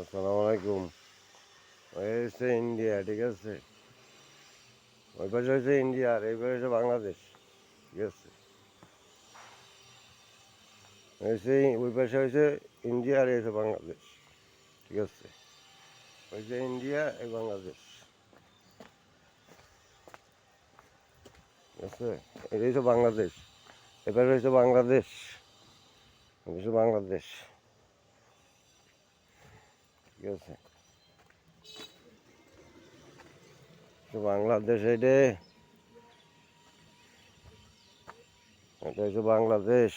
আসসালামু আলাইকুম। ওই হচ্ছে ইন্ডিয়া, ঠিক আছে। ওই পাশে হচ্ছে ইন্ডিয়া আর এই পাশে হচ্ছে বাংলাদেশ, ঠিক আছে। হয়েছে ওই পাশে হয়েছে ইন্ডিয়া আর এই হচ্ছে বাংলাদেশ, ঠিক আছে। ওই যে ইন্ডিয়া এই বাংলাদেশ, ঠিক আছে। এটা হচ্ছে বাংলাদেশ, এপাশে হচ্ছে বাংলাদেশ, হচ্ছে বাংলাদেশ, ঠিক আছে। বাংলাদেশ এটা, এটা হচ্ছে বাংলাদেশ,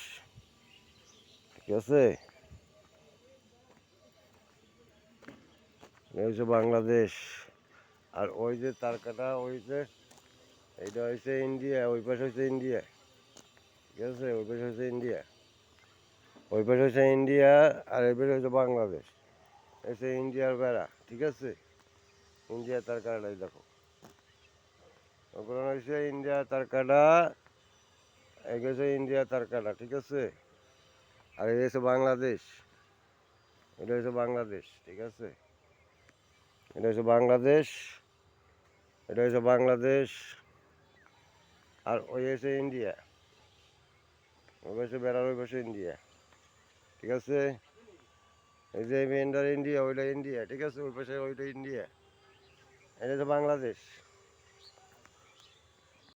ঠিক আছে। এটা হচ্ছে বাংলাদেশ। আর ওই যে তারকাটা ওই যে এইটা হচ্ছে ইন্ডিয়া, ওই পাশে হচ্ছে ইন্ডিয়া, ঠিক আছে। ওই পাশে হচ্ছে ইন্ডিয়া, ওই পাশে হচ্ছে ইন্ডিয়া আর এই পাশে হচ্ছে বাংলাদেশ। এসে ইন্ডিয়ার বেড়া, ঠিক আছে। ইন্ডিয়া তার কাটাই দেখো, ওখানে হচ্ছে ইন্ডিয়া তার কাটা, এই হচ্ছে ইন্ডিয়া তার কাটা, ঠিক আছে। আর এই হচ্ছে বাংলাদেশ, এটা হচ্ছে বাংলাদেশ, ঠিক আছে। এটা হচ্ছে বাংলাদেশ, এটা হচ্ছে বাংলাদেশ। আর ওই হচ্ছে ইন্ডিয়া, ওই পাশে বেড়ার ওই পাশে ইন্ডিয়া, ঠিক আছে। এই যে মেনটার ইন্ডিয়া, ওইটা ইন্ডিয়া, ঠিক আছে। ওই পাশে ওইটা ইন্ডিয়া, এটা হচ্ছে বাংলাদেশ।